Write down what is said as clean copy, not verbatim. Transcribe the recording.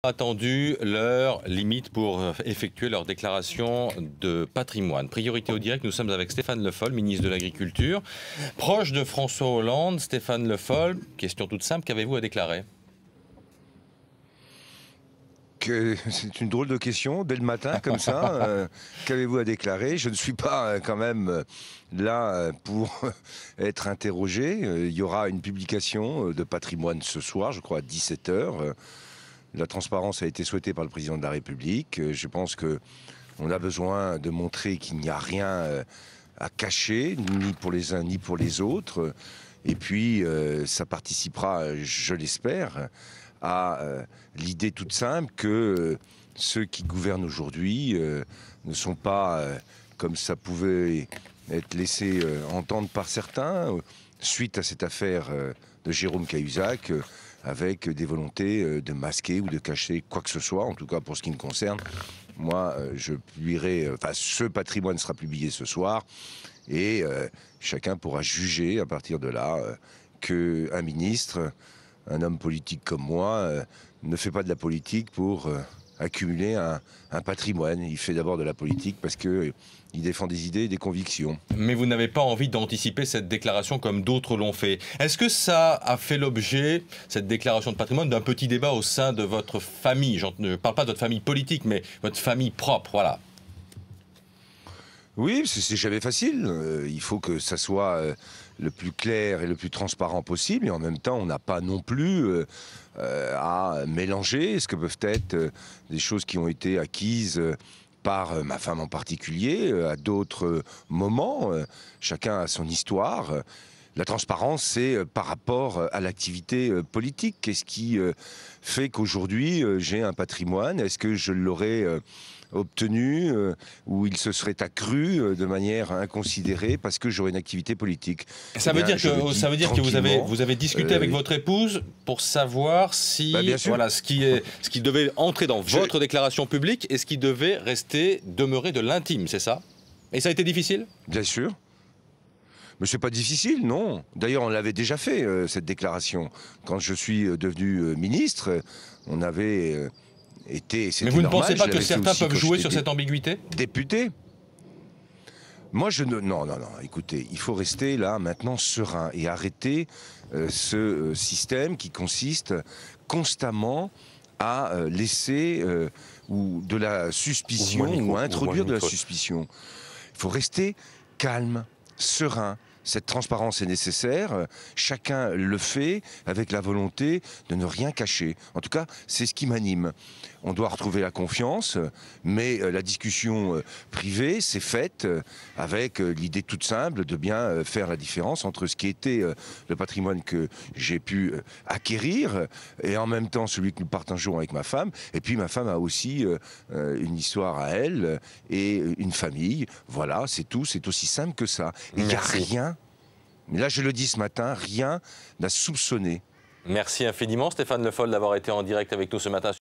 Attendu leur limite pour effectuer leur déclaration de patrimoine. Priorité au direct, nous sommes avec Stéphane Le Foll, ministre de l'Agriculture. Proche de François Hollande, Stéphane Le Foll, question toute simple, qu'avez-vous à déclarer? C'est une drôle de question, dès le matin, comme ça. Qu'avez-vous à déclarer? Je ne suis pas quand même là pour être interrogé. Il y aura une publication de patrimoine ce soir, je crois à 17 h. La transparence a été souhaitée par le président de la République. Je pense qu'on a besoin de montrer qu'il n'y a rien à cacher, ni pour les uns ni pour les autres. Et puis, ça participera, je l'espère, à l'idée toute simple que ceux qui gouvernent aujourd'hui ne sont pas, comme ça pouvait être laissé entendre par certains, suite à cette affaire de Jérôme Cahuzac, avec des volontés de masquer ou de cacher quoi que ce soit, en tout cas pour ce qui me concerne. Moi, je publierai, ce patrimoine sera publié ce soir, et chacun pourra juger à partir de là qu'un ministre, un homme politique comme moi, ne fait pas de la politique pour accumuler un patrimoine. Il fait d'abord de la politique parce qu'il défend des idées et des convictions. Mais vous n'avez pas envie d'anticiper cette déclaration comme d'autres l'ont fait. Est-ce que ça a fait l'objet, cette déclaration de patrimoine, d'un petit débat au sein de votre famille? Je ne parle pas de votre famille politique, mais votre famille propre, voilà. Oui, c'est jamais facile. Il faut que ça soit le plus clair et le plus transparent possible. Et en même temps, on n'a pas non plus à mélanger ce que peuvent être des choses qui ont été acquises par ma femme en particulier, à d'autres moments. Chacun a son histoire. La transparence, c'est par rapport à l'activité politique. Qu'est-ce qui fait qu'aujourd'hui, j'ai un patrimoine? Est-ce que je l'aurais obtenu ou il se serait accru de manière inconsidérée parce que j'aurais une activité politique? Ça veut dire que vous avez discuté avec votre épouse pour savoir si voilà, ce qui devait entrer dans votre déclaration publique et ce qui devait demeurer de l'intime, c'est ça? Et ça a été difficile? Bien sûr. Mais c'est pas difficile, non. D'ailleurs, on l'avait déjà fait, cette déclaration. Quand je suis devenu ministre, on avait été... Mais vous ne pensez pas que certains peuvent jouer sur cette ambiguïté? Député. Moi, je ne... Non, écoutez, il faut rester là, maintenant, serein et arrêter ce système qui consiste constamment à laisser ou de la suspicion ou à introduire de la suspicion. Il faut rester calme, serein. Cette transparence est nécessaire, chacun le fait avec la volonté de ne rien cacher. En tout cas, c'est ce qui m'anime. On doit retrouver la confiance, mais la discussion privée s'est faite avec l'idée toute simple de bien faire la différence entre ce qui était le patrimoine que j'ai pu acquérir et en même temps celui que nous partageons avec ma femme. Et puis ma femme a aussi une histoire à elle et une famille. Voilà, c'est tout, c'est aussi simple que ça. Il n'y a rien. Mais là, je le dis ce matin, rien n'a soupçonné. Merci infiniment, Stéphane Le Foll, d'avoir été en direct avec nous ce matin.